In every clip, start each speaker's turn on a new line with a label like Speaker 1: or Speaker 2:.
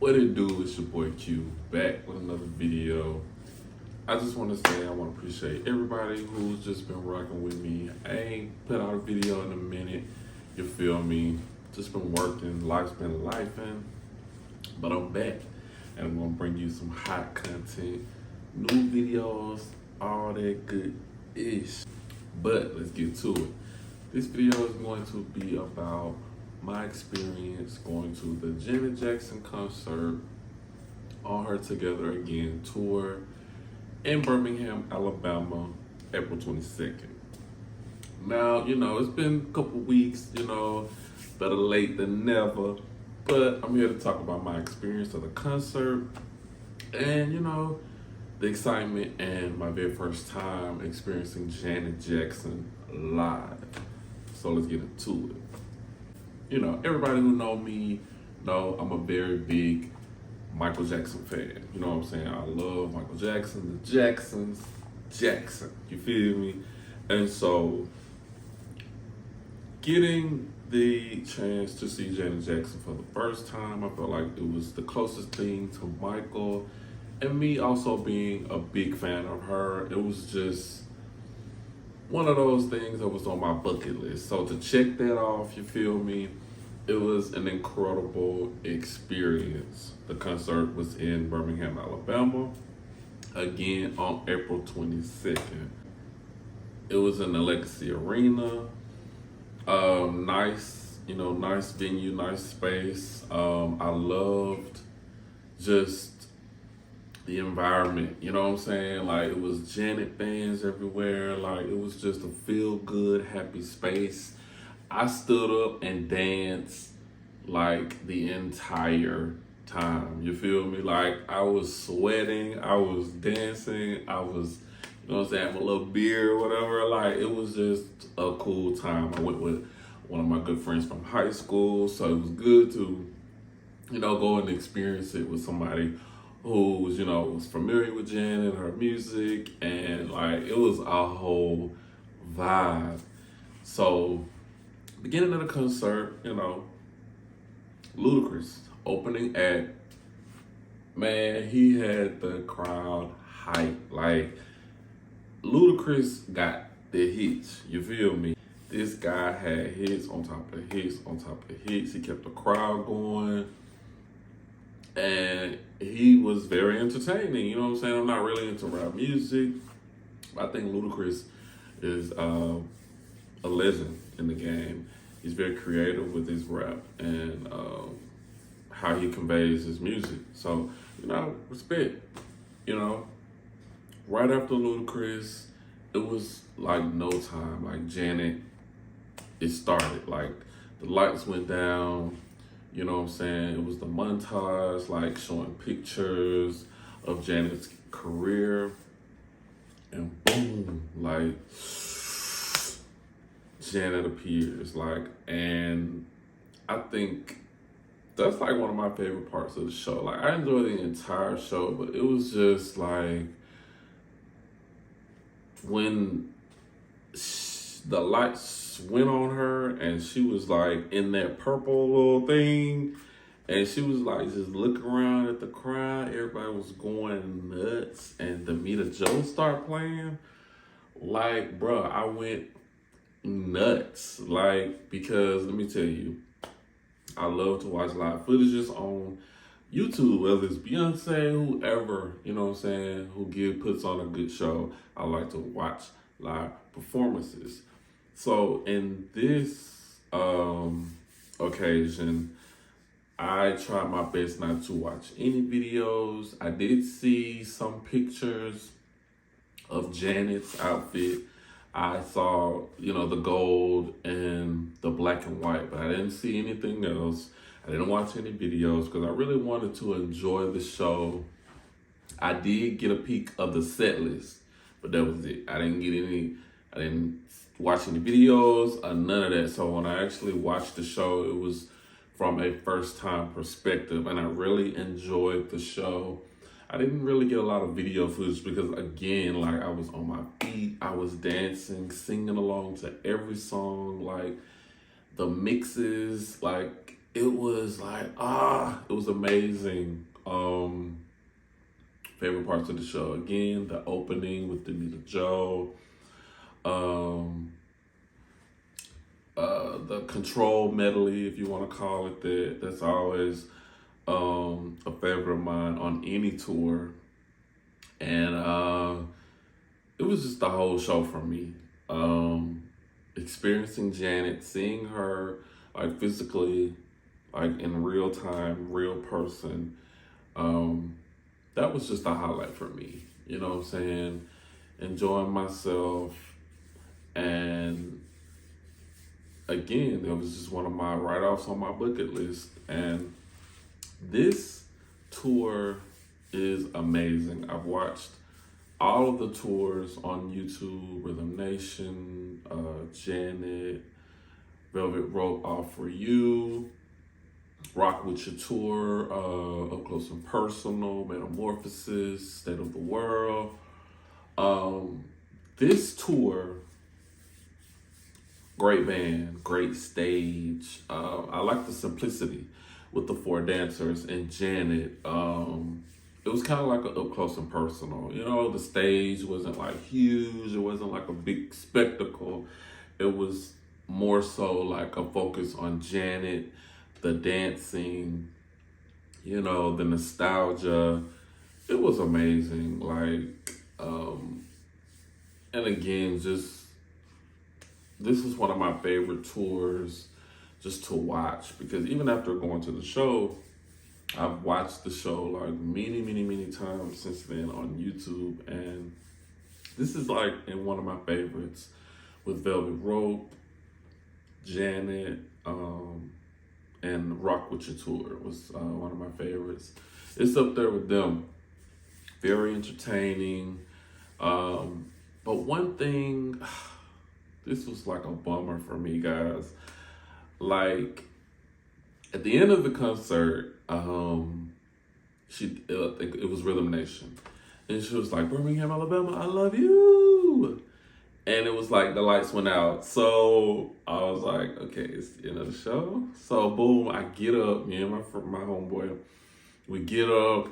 Speaker 1: What it do? It's your boy Q back with another video. I just want to say I want to appreciate everybody who's just been rocking with me. I ain't put out a video in a minute. You feel me? Just been working. Life's been lifing. But I'm back and I'm gonna bring you some hot content, new videos, all that good ish. But let's get to it. This video is going to be about my experience going to the Janet Jackson concert on Her Together Again tour in Birmingham, Alabama, April 22nd. Now, it's been a couple weeks, better late than never, but I'm here to talk about my experience of the concert and, the excitement and my very first time experiencing Janet Jackson live. So let's get into it. Everybody who know me know I'm a very big Michael Jackson fan. You know what I'm saying? I love Michael Jackson, the Jacksons, Jackson. You feel me? And so getting the chance to see Janet Jackson for the first time, I felt like it was the closest thing to Michael. And me also being a big fan of her, it was just one of those things that was on my bucket list. So to check that off, you feel me? It was an incredible experience. The concert was in Birmingham, Alabama, again on April 22nd. It was in the Legacy Arena. Nice, nice venue, nice space. I loved just the environment, you know what I'm saying? Like, it was Janet fans everywhere. Like, it was just a feel-good, happy space. I stood up and danced like the entire time. You feel me? Like, I was sweating, I was dancing, I was, having a little beer or whatever. Like, it was just a cool time. I went with one of my good friends from high school, so it was good to, go and experience it with somebody who was, was familiar with Janet, her music, and like, it was a whole vibe. So, beginning of the concert, Ludacris opening act, man, he had the crowd hype. Like, Ludacris got the hits, you feel me? This guy had hits on top of hits on top of hits. He kept the crowd going. And he was very entertaining, you know what I'm saying? I'm not really into rap music. I think Ludacris is a legend in the game. He's very creative with his rap and how he conveys his music. So, respect, Right after Ludacris, it was like no time. Like, Janet, it started. Like, the lights went down. You know what I'm saying? It was the montage, like showing pictures of Janet's career. And boom, like, Janet appears. Like, and I think that's like one of my favorite parts of the show. Like, I enjoyed the entire show, but it was just like when the lights went on her and she was like in that purple little thing and she was like just looking around at the crowd. Everybody was going nuts and the Meet a Joe start playing. Like, bro, I went nuts. Like, because let me tell you, I love to watch live footages on YouTube, whether it's Beyonce, whoever, who puts on a good show. I like to watch live performances. So in this occasion, I tried my best not to watch any videos. I did see some pictures of Janet's outfit. I saw, the gold and the black and white, but I didn't see anything else. I didn't watch any videos because I really wanted to enjoy the show. I did get a peek of the set list, but that was it. I didn't watch any videos or none of that. So when I actually watched the show, it was from a first time perspective and I really enjoyed the show. I didn't really get a lot of video footage because, again, like, I was on my feet, I was dancing, singing along to every song. Like, the mixes, like, it was like, it was amazing. Favorite parts of the show, again, the opening with Danita Joe, the control medley, if you want to call it that. That's always a favorite of mine on any tour. And it was just the whole show for me. Experiencing Janet, seeing her like physically, like in real time, real person, that was just a highlight for me. You know what I'm saying? Enjoying myself. And again, it was just one of my write-offs on my bucket list. And this tour is amazing. I've watched all of the tours on YouTube: Rhythm Nation, Janet, Velvet Rope, All For You, Rock With Your Tour, Up Close and Personal, Metamorphosis, State of the World. This tour, great band, great stage. I like the simplicity with the 4 dancers and Janet. It was kind of like an up close and personal. You know, the stage wasn't like huge. It wasn't like a big spectacle. It was more so like a focus on Janet, the dancing, you know, the nostalgia. It was amazing. Like, and again, just, this was one of my favorite tours just to watch, because even after going to the show, I've watched the show like many times since then on YouTube, and this is like in one of my favorites with Velvet Rope, Janet, and Rock With Your Tour was one of my favorites. It's up there with them. Very entertaining. But one thing, this was like a bummer for me, guys. Like, at the end of the concert, it was Rhythm Nation, and she was like, "Birmingham, Alabama, I love you," and it was like the lights went out. So I was like, okay, it's the end of the show. So boom, I get up, me and my homeboy, we get up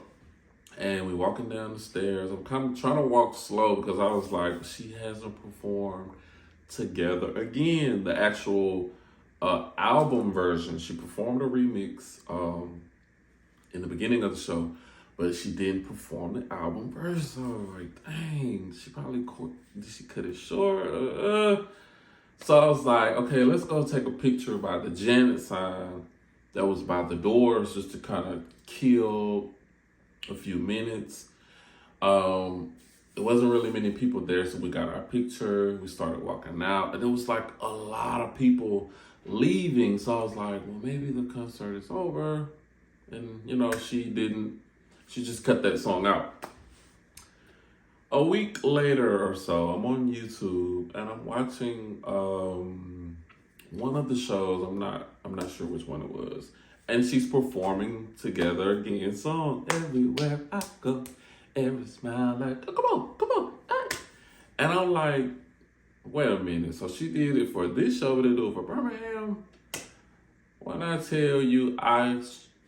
Speaker 1: and we walking down the stairs. I'm kind of trying to walk slow because I was like, she hasn't performed Together again, the actual album version. She performed a remix in the beginning of the show, but she didn't perform the album version. So I was like, dang, did she cut it short? So I was like, okay, let's go take a picture by the Janet sign that was by the doors, just to kind of kill a few minutes. There wasn't really many people there, so we got our picture. We started walking out, and it was like a lot of people leaving. So I was like, well, maybe the concert is over. And, you know, she just cut that song out. A week later or so, I'm on YouTube, and I'm watching one of the shows. I'm not sure which one it was. And she's performing Together Again song. Everywhere I go, every smile, like, oh, come on, hey. And I'm like, wait a minute. So she did it for this show, but they do it for Birmingham. When I tell you, I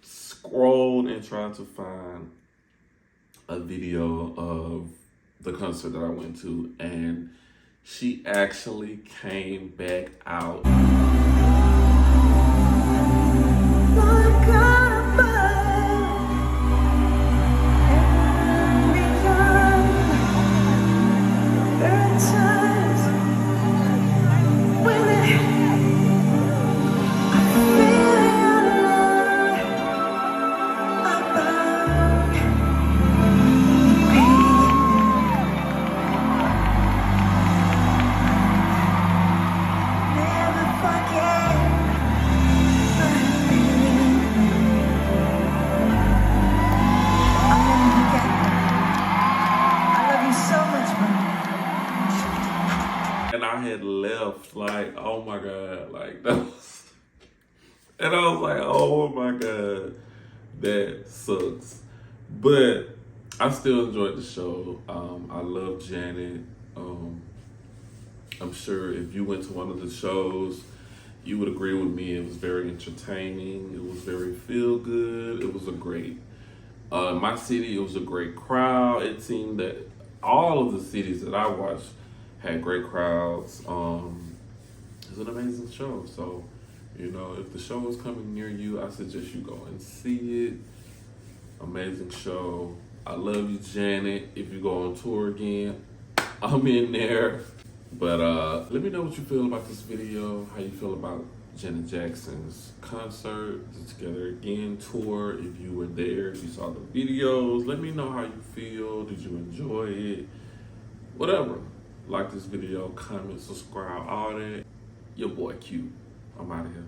Speaker 1: scrolled and tried to find a video of the concert that I went to, and she actually came back out. And I had left, like, oh my God, like that was, and I was like, oh my God, that sucks. But I still enjoyed the show. I love Janet. I'm sure if you went to one of the shows, you would agree with me. It was very entertaining. It was very feel good. It was a great, my city, it was a great crowd. It seemed that all of the cities that I watched had great crowds. It was an amazing show. So, you know, if the show is coming near you, I suggest you go and see it. Amazing show. I love you, Janet. If you go on tour again, I'm in there. But let me know what you feel about this video, how you feel about Janet Jackson's concert, the Together Again tour. If you were there, if you saw the videos, let me know how you feel. Did you enjoy it? Whatever. Like this video, comment, subscribe, all that. Your boy Q. I'm out of here.